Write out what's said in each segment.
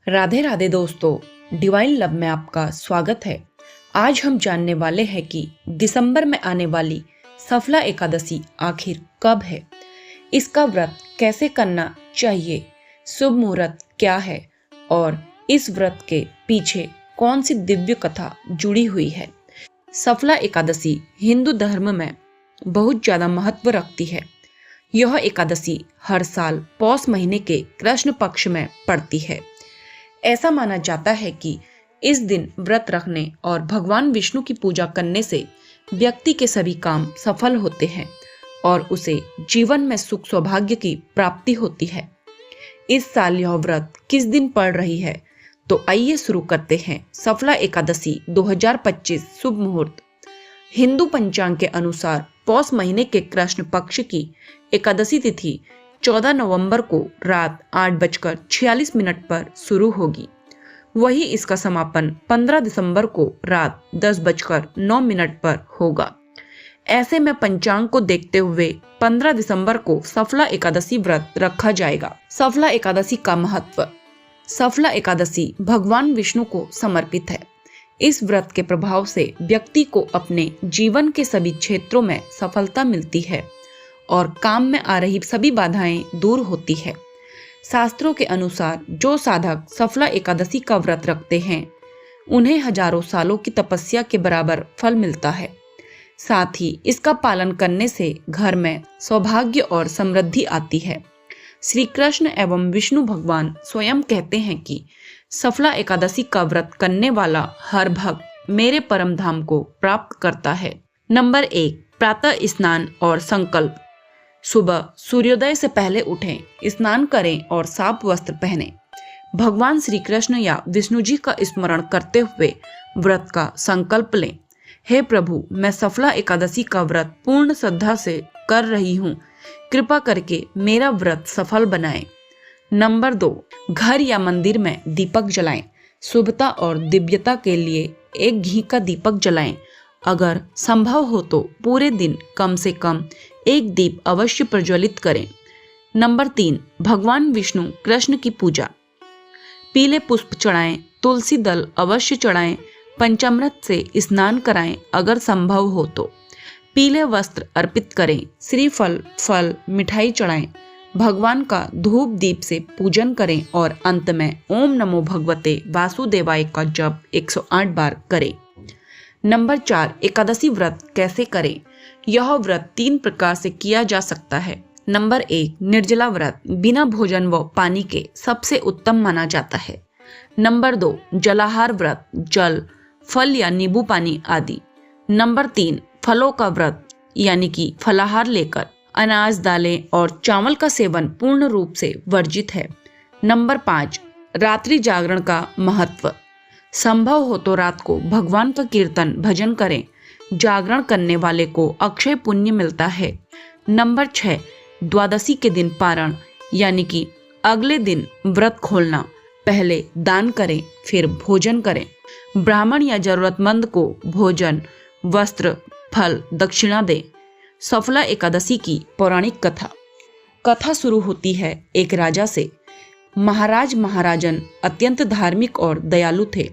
राधे राधे दोस्तों, divine love में आपका स्वागत है। आज हम जानने वाले हैं कि दिसंबर में आने वाली सफला एकादशी आखिर कब है, इसका व्रत कैसे करना चाहिए, शुभ मुहूर्त क्या है और इस व्रत के पीछे कौन सी दिव्य कथा जुड़ी हुई है। सफला एकादशी हिंदू धर्म में बहुत ज्यादा महत्व रखती है। यह एकादशी हर साल पौष महीने के कृष्ण पक्ष में पड़ती है। ऐसा माना जाता है कि इस दिन व्रत रखने और भगवान विष्णु की पूजा करने से व्यक्ति के सभी काम सफल होते हैं और उसे जीवन में सुख सौभाग्य की प्राप्ति होती है। इस साल यह व्रत किस दिन पड़ रही है, तो आइए शुरू करते हैं। सफला एकादशी 2025 शुभ मुहूर्त। हिंदू पंचांग के अनुसार पौष महीने के कृष्ण पक्ष की एकादशी तिथि 14 नवंबर को रात 8:46 पर शुरू होगी। वही इसका समापन 15 दिसंबर को रात 10:09 पर होगा। ऐसे में पंचांग को देखते हुए 15 दिसंबर को सफला एकादशी व्रत रखा जाएगा। सफला एकादशी का महत्व। सफला एकादशी भगवान विष्णु को समर्पित है। इस व्रत के प्रभाव से व्यक्ति को अपने जीवन के सभी क्षेत्रों में सफलता मिलती है और काम में आ रही सभी बाधाएं दूर होती है। शास्त्रों के अनुसार जो साधक सफला एकादशी का व्रत रखते हैं उन्हें हजारों सालों की तपस्या के बराबर फल मिलता है। साथ ही इसका पालन करने से घर में सौभाग्य और समृद्धि आती है। श्री कृष्ण एवं विष्णु भगवान स्वयं कहते हैं कि सफला एकादशी का व्रत करने वाला हर भक्त मेरे परम धाम को प्राप्त करता है। नंबर 1, प्रातः स्नान और संकल्प। सुबह सूर्योदय से पहले उठें, स्नान करें और साफ वस्त्र पहनें। भगवान श्री कृष्ण या विष्णु जी का स्मरण करते हुए व्रत का संकल्प लें। हे प्रभु, मैं सफला एकादशी का व्रत पूर्ण श्रद्धा से कर रही हूँ, कृपा करके मेरा व्रत सफल बनाएं। नंबर 2, घर या मंदिर में दीपक जलाएं। शुभता और दिव्यता के लिए एक घी का दीपक जलाएं। अगर संभव हो तो पूरे दिन कम से कम एक दीप अवश्य प्रज्वलित करें। नंबर 3, भगवान विष्णु कृष्ण की पूजा। पीले पुष्प चढ़ाएं, तुलसी दल अवश्य चढ़ाएं, पंचामृत से स्नान कराएं। अगर संभव हो तो पीले वस्त्र अर्पित करें, श्रीफल, फल, मिठाई चढ़ाएं। भगवान का धूप दीप से पूजन करें और अंत में ओम नमो भगवते वासुदेवाय का जप 108 बार करें। नंबर 4, एकादशी व्रत कैसे करें। यह व्रत 3 प्रकार से किया जा सकता है। नंबर 1, निर्जला व्रत बिना भोजन व पानी के सबसे उत्तम माना जाता है। नंबर 2, जलाहार व्रत, जल, फल या नींबू पानी आदि। नंबर 3, फलों का व्रत यानी कि फलाहार लेकर अनाज, दालें और चावल का सेवन पूर्ण रूप से वर्जित है। नंबर 5, रात्रि जागरण का महत्व। संभव हो तो रात को भगवान का कीर्तन भजन करें। जागरण करने वाले को अक्षय पुण्य मिलता है। नंबर 6, द्वादशी के दिन पारण यानी कि अगले दिन व्रत खोलना। पहले दान करें, फिर भोजन करें। ब्राह्मण या जरूरतमंद को भोजन, वस्त्र, फल, दक्षिणा दें। सफला एकादशी की पौराणिक कथा। कथा शुरू होती है एक राजा से। महाराज महाराजन अत्यंत धार्मिक और दयालु थे,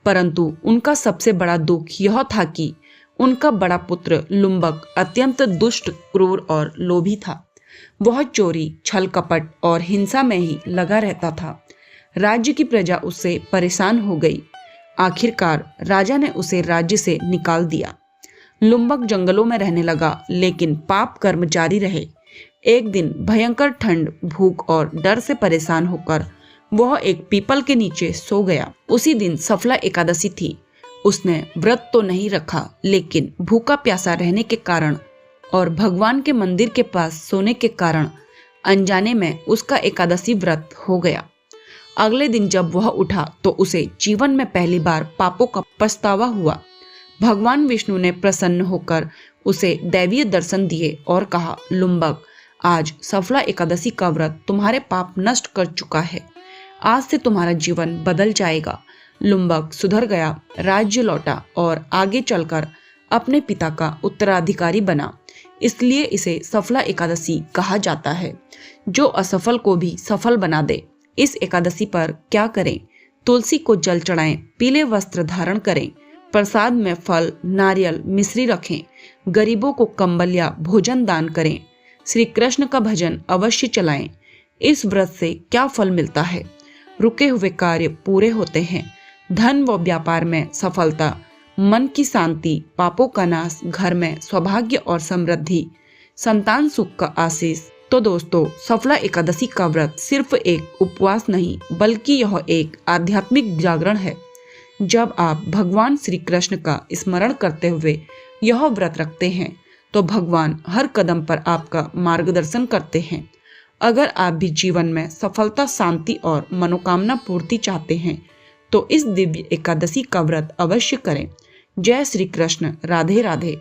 परंतु उनका सबसे बड़ा दुख यह था कि उनका बड़ा पुत्र लुम्बक अत्यंत दुष्ट, क्रूर और लोभी था। वह चोरी, छल कपट और हिंसा में ही लगा रहता था। राज्य की प्रजा उससे परेशान हो गई। आखिरकार राजा ने उसे राज्य से निकाल दिया। लुम्बक जंगलों में रहने लगा, लेकिन पाप कर्म जारी रहे। एक दिन भयंकर ठंड, भूख और डर से परेशान होकर वह एक पीपल के नीचे सो गया। उसी दिन सफला एकादशी थी। उसने व्रत तो नहीं रखा, लेकिन भूखा प्यासा रहने के कारण और भगवान के मंदिर के पास सोने के कारण अनजाने में उसका एकादशी व्रत हो गया। अगले दिन जब वह उठा तो उसे जीवन में पहली बार पापों का पछतावा हुआ। भगवान विष्णु ने प्रसन्न होकर उसे दैवीय दर्शन दिए और कहा, लुम्बक, आज सफला एकादशी का व्रत तुम्हारे पाप नष्ट कर चुका है। आज से तुम्हारा जीवन बदल जाएगा। लुम्बक सुधर गया, राज्य लौटा और आगे चलकर अपने पिता का उत्तराधिकारी बना। इसलिए इसे सफला एकादशी कहा जाता है, जो असफल को भी सफल बना दे। इस एकादशी पर क्या करें? तुलसी को जल चढ़ाएं, पीले वस्त्र धारण करें, प्रसाद में फल, नारियल, मिश्री रखें, गरीबों को कंबल या भोजन दान करें, श्री कृष्ण का भजन अवश्य चलाएं। इस व्रत से क्या फल मिलता है? रुके हुए कार्य पूरे होते हैं, धन व व्यापार में सफलता, मन की शांति, पापों का नाश, घर में सौभाग्य और समृद्धि, संतान सुख का आशीष। तो दोस्तों, सफला एकादशी का व्रत सिर्फ एक उपवास नहीं बल्कि यह एक आध्यात्मिक जागरण है। जब आप भगवान श्री कृष्ण का स्मरण करते हुए यह व्रत रखते हैं तो भगवान हर कदम पर आपका मार्गदर्शन करते हैं। अगर आप भी जीवन में सफलता, शांति और मनोकामना पूर्ति चाहते हैं तो इस दिव्य एकादशी का व्रत अवश्य करें। जय श्री कृष्ण। राधे राधे।